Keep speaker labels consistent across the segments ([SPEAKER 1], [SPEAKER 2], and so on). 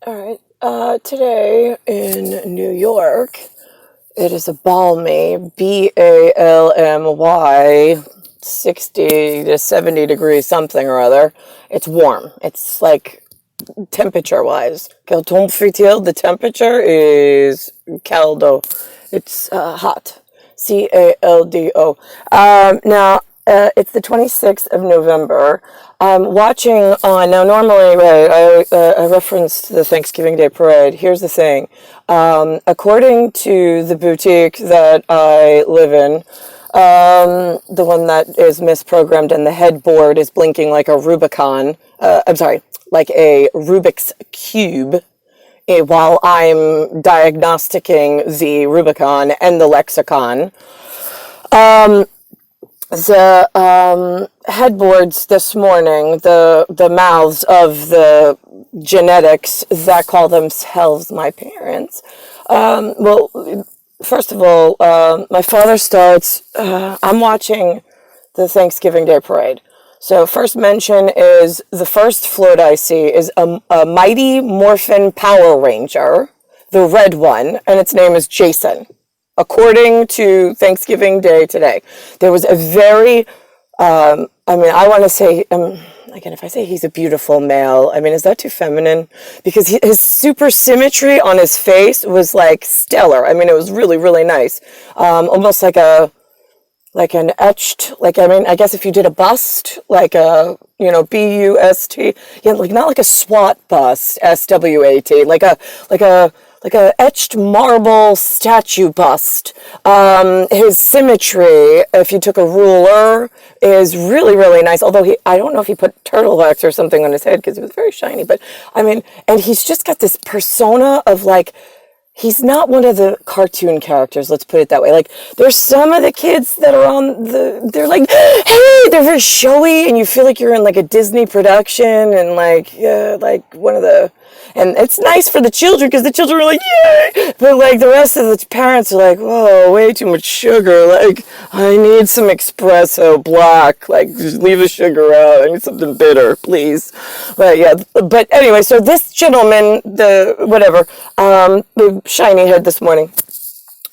[SPEAKER 1] All right. Today in New York, it is a balmy, Balmy, 60 to 70 degrees something or other. It's warm. It's like temperature-wise. The temperature is caldo. It's hot. Caldo. Now, it's the 26th of November. I'm watching on, now normally, right, I referenced the Thanksgiving Day Parade. Here's the thing. According to the boutique that I live in, the one that is misprogrammed and the headboard is blinking like a Rubicon, like a Rubik's Cube, while I'm diagnosticing the Rubicon and the lexicon. The headboards this morning, the mouths of the genetics that call themselves my parents. Well, first of all, my father starts, I'm watching the Thanksgiving Day Parade. So first mention is the first float I see is a Mighty Morphin Power Ranger, the red one, and its name is Jason. According to Thanksgiving Day today, there was a very, I want to say, again, if I say he's a beautiful male, is that too feminine? Because his supersymmetry on his face was like stellar. It was really, really nice. Almost like an etched, I guess if you did a bust, like a, B-U-S-T, yeah, like not like a SWAT bust, S-W-A-T, like a etched marble statue bust. His symmetry, if you took a ruler, is really, really nice. Although I don't know if he put turtle wax or something on his head because it was very shiny. But and he's just got this persona of he's not one of the cartoon characters, let's put it that way. Like, there's some of the kids that are they're like, hey, they're very showy, and you feel like you're in like a Disney production, and like one of the, and it's nice for the children because the children are like, yay! But like the rest of the parents are like, whoa, way too much sugar. Like, I need some espresso black. Like, just leave the sugar out. I need something bitter, please. But yeah, but anyway, so this gentleman, the shiny head this morning,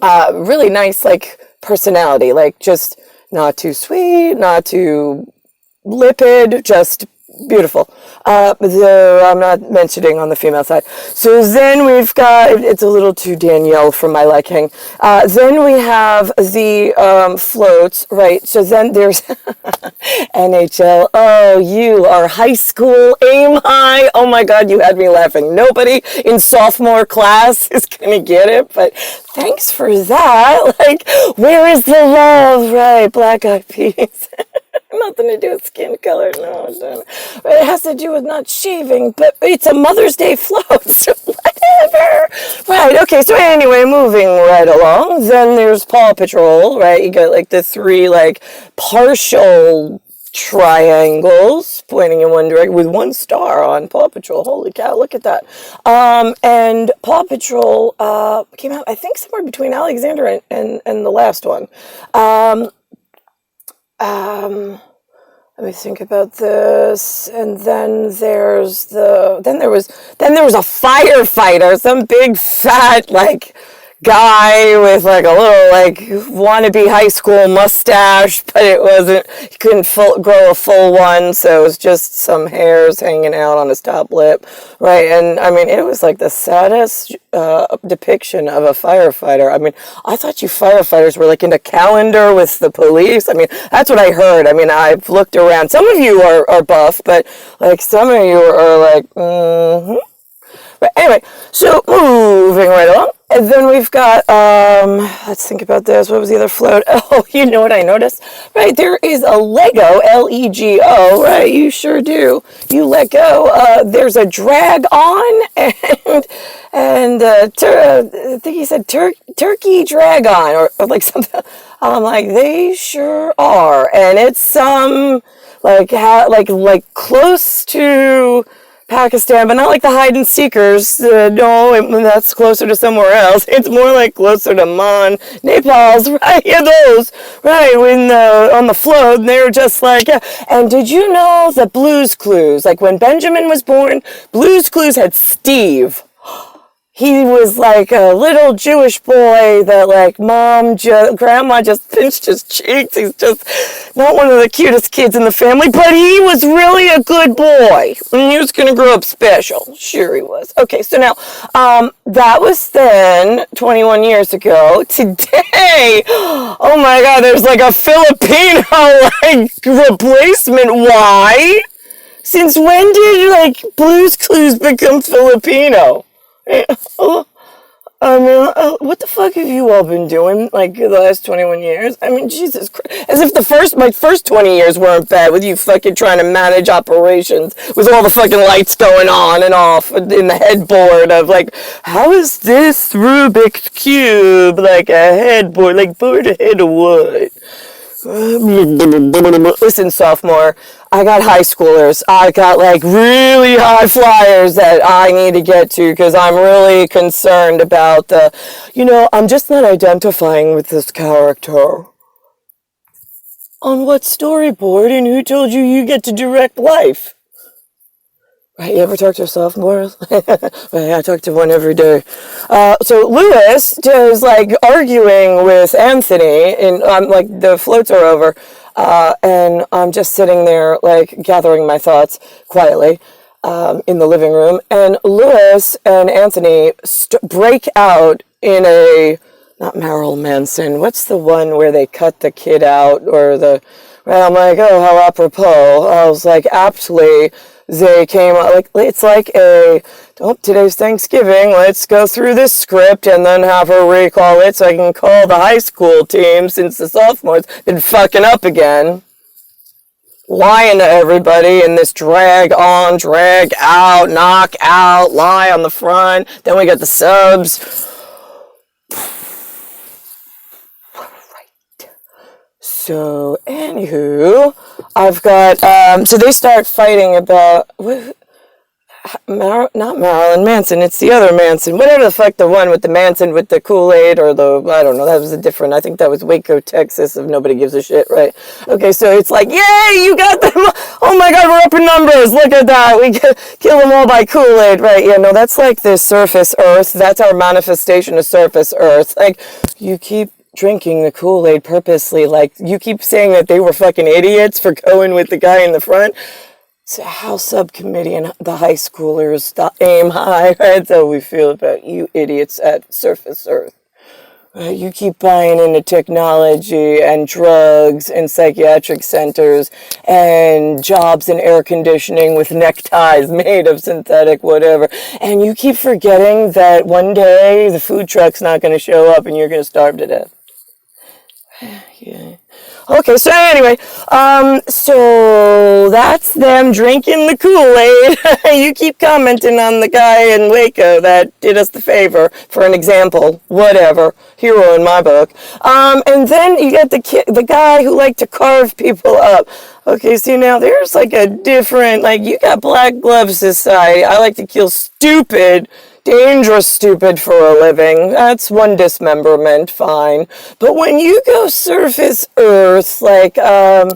[SPEAKER 1] really nice, like, personality. Like, just not too sweet, not too lipid, just beautiful. I'm not mentioning on the female side. So then we've got, it's a little too Danielle for my liking. Then we have the floats, right? So then there's NHL. Oh, you are high school, aim high. Oh my God, you had me laughing. Nobody in sophomore class is going to get it, but thanks for that. Like, where is the love? Right, Black Eyed Peas. Nothing to do with skin color, no. It has to do with not shaving, but it's a Mother's Day float, so whatever. Right, okay, so anyway, moving right along, then there's Paw Patrol, right? You got like the three like partial triangles pointing in one direction with one star on Paw Patrol. Holy cow, look at that. And Paw Patrol came out, I think, somewhere between Alexander and the last one. Let me think about this. And then there was a firefighter, some big fat like guy with like a little like wannabe high school mustache, but it wasn't, he couldn't grow a full one, so it was just some hairs hanging out on his top lip, right? And it was like the saddest depiction of a firefighter. I thought you firefighters were like in a calendar with the police. That's what I heard. I've looked around. Some of you are buff, but like some of you are like, mm-hmm. But anyway, so moving right along. And then we've got, let's think about this. What was the other float? Oh, you know what I noticed? Right, there is a Lego, L-E-G-O, right, you sure do. You let go. There's a drag on, and I think he said turkey drag on, or like something. I'm like, they sure are. And it's like close to Pakistan, but not like the hide and seekers. No, that's closer to somewhere else. It's more like closer to Nepal's, right? Yeah, those, right? When on the float, they were just like, yeah. And did you know that Blue's Clues, like when Benjamin was born, Blue's Clues had Steve. He was like a little Jewish boy that like grandma just pinched his cheeks. He's just not one of the cutest kids in the family, but he was really a good boy. And he was going to grow up special. Sure he was. Okay, so now, that was then 21 years ago. Today, oh my God, there's like a Filipino like replacement. Why? Since when did like Blue's Clues become Filipino? I mean, what the fuck have you all been doing, like, the last 21 years? I mean, Jesus Christ. As if my first 20 years weren't bad with you fucking trying to manage operations with all the fucking lights going on and off in the headboard of, like, how is this Rubik's Cube, like, a headboard, like, board ahead of what? Listen, sophomore, I got high schoolers. I got like really high flyers that I need to get to because I'm really concerned about I'm just not identifying with this character. On what storyboard and who told you get to direct life? Right, you ever talk to a sophomore? I talk to one every day. So Lewis is like arguing with Anthony, and like the floats are over, and I'm just sitting there like gathering my thoughts quietly in the living room, and Lewis and Anthony break out in not Marilyn Manson. What's the one where they cut the kid out or right? I'm like, oh, how apropos. I was like, aptly. They came out like it's like today's Thanksgiving. Let's go through this script and then have her recall it so I can call the high school team since the sophomores been fucking up again. Lying to everybody in this drag on, drag out, knock out, lie on the front. Then we got the subs. So, anywho, I've got, so they start fighting about, not Marilyn Manson, it's the other Manson, whatever the fuck the one with the Manson with the Kool-Aid I don't know, that was I think that was Waco, Texas, if nobody gives a shit, right? Okay, so it's like, yay, you got them, oh my God, we're up in numbers, look at that, we kill them all by Kool-Aid, right? Yeah, no, that's like the surface Earth, that's our manifestation of surface Earth, like, you keep drinking the Kool-Aid purposely, like you keep saying that they were fucking idiots for going with the guy in the front. It's a House subcommittee and the high schoolers aim high. Right? That's how we feel about you idiots at surface Earth. You keep buying into technology and drugs and psychiatric centers and jobs in air conditioning with neckties made of synthetic whatever. And you keep forgetting that one day the food truck's not going to show up and you're going to starve to death. Yeah. Okay, so anyway, so that's them drinking the Kool-Aid. You keep commenting on the guy in Waco that did us the favor, for an example, whatever, hero in my book. And then you get the guy who liked to carve people up. Okay, see now there's like a different, like you got Black Glove Society. I like to kill dangerous stupid for a living. That's one dismemberment, fine. But when you go surface Earth, like, right,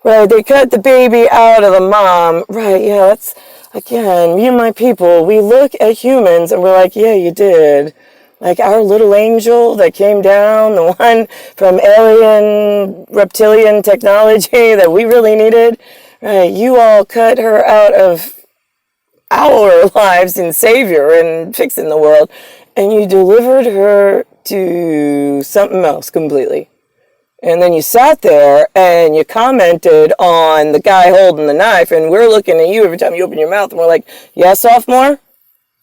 [SPEAKER 1] they cut the baby out of the mom, right, yeah, that's, again, me and my people, we look at humans and we're like, yeah, you did. Like our little angel that came down, the one from alien reptilian technology that we really needed, right, you all cut her out of our lives in Savior and fixing the world, and you delivered her to something else completely. And then you sat there and you commented on the guy holding the knife, and we're looking at you every time you open your mouth, and we're like, yeah, sophomore?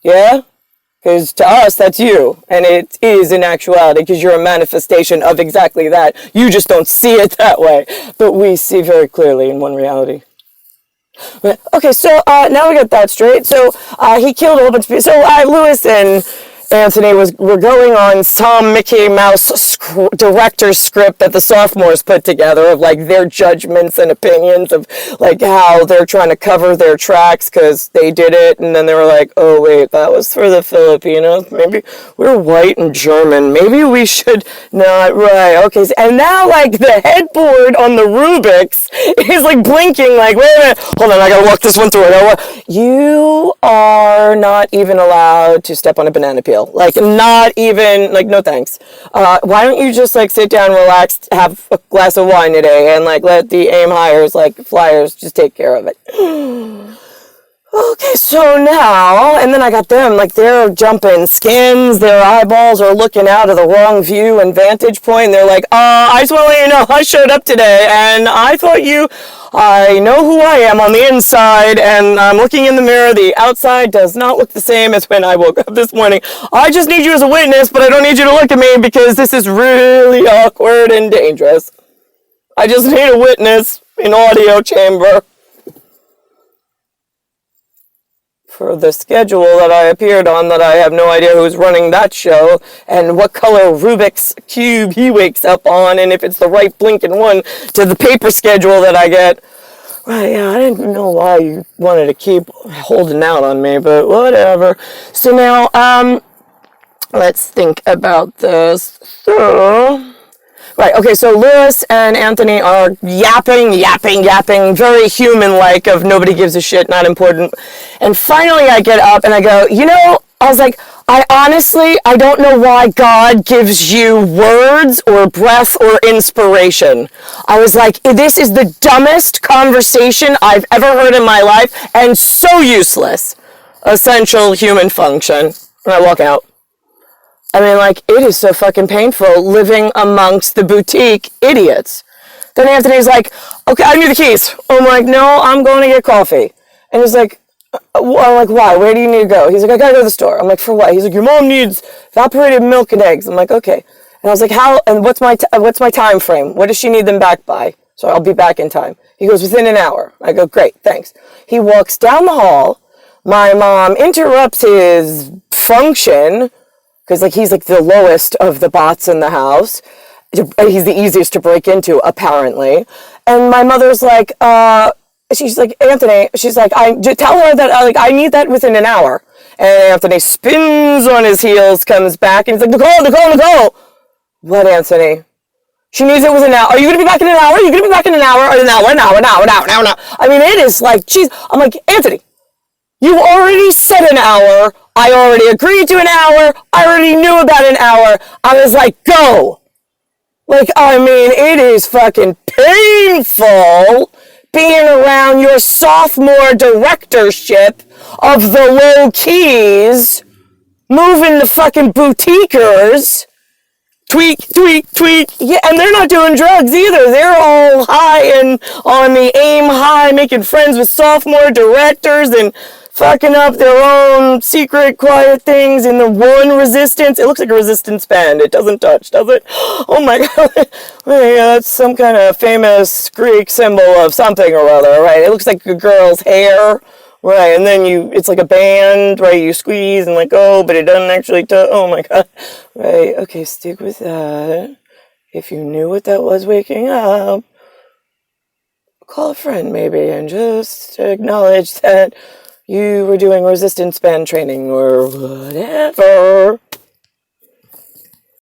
[SPEAKER 1] Yeah? Because to us, that's you. And it is in actuality, because you're a manifestation of exactly that. You just don't see it that way. But we see very clearly in one reality. Okay, so now we got that straight. So he killed a whole bunch of people. So Lewis and Anthony were going on some Mickey Mouse director's script that the sophomores put together of like their judgments and opinions of like how they're trying to cover their tracks because they did it, and then they were like, oh wait, that was for the Filipinos, maybe we're white and German, maybe we should not, right, okay, and now like the headboard on the Rubix is like blinking like, wait a minute, hold on, I gotta walk this one through. You are not even allowed to step on a banana peel, like not even, like no thanks. Why don't you just like sit down, relax, have a glass of wine today, and like let the aim hires, like flyers, just take care of it. Okay, so now, and then I got them, like they're jumping skins, their eyeballs are looking out of the wrong view and vantage point, and they're like, I just want to let you know, I showed up today, and I know who I am on the inside, and I'm looking in the mirror, the outside does not look the same as when I woke up this morning. I just need you as a witness, but I don't need you to look at me, because this is really awkward and dangerous. I just need a witness in audio chamber for the schedule that I appeared on, that I have no idea who's running that show and what color Rubik's cube he wakes up on, and if it's the right blinking one to the paper schedule that I get. Right, yeah, I didn't know why you wanted to keep holding out on me, but whatever. So now, let's think about this. Right, okay, so Lewis and Anthony are yapping, very human-like of nobody gives a shit, not important. And finally I get up and I go, I was like, I don't know why God gives you words or breath or inspiration. I was like, this is the dumbest conversation I've ever heard in my life and so useless. Essential human function. And I walk out. I mean, like, it is so fucking painful living amongst the boutique idiots. Then Anthony's like, okay, I need the keys. I'm like, no, I'm going to get coffee. And he's like, I'm like, why? Where do you need to go? He's like, I gotta go to the store. I'm like, for what? He's like, your mom needs evaporated milk and eggs. I'm like, okay. And I was like, how, and what's my time frame? What does she need them back by? So I'll be back in time. He goes, within an hour. I go, great, thanks. He walks down the hall. My mom interrupts his function, because like he's like the lowest of the bots in the house. He's the easiest to break into, apparently. And my mother's like, she's like, Anthony, she's like, tell her that I need that within an hour. And Anthony spins on his heels, comes back, and he's like, Nicole. What, Anthony? She needs it within an hour. Are you going to be back in an hour? Are you going to be back in an hour? Or an hour? I mean, it is like, geez. I'm like, Anthony, you already said an hour. I already agreed to an hour. I already knew about an hour. I was like, go. Like, I mean, it is fucking painful being around your sophomore directorship of the low keys, moving the fucking boutiquers, tweak, yeah, and they're not doing drugs either. They're all high and on the aim high, making friends with sophomore directors and fucking up their own secret quiet things in the one resistance. It looks like a resistance band. It doesn't touch, does it? Oh my god. Yeah, that's some kind of famous Greek symbol of something or other, right? It looks like a girl's hair, right? And then it's like a band, right? You squeeze and let go, but it doesn't actually touch. Oh my god. Right, okay, stick with that. If you knew what that was waking up, call a friend maybe and just acknowledge that you were doing resistance band training or whatever.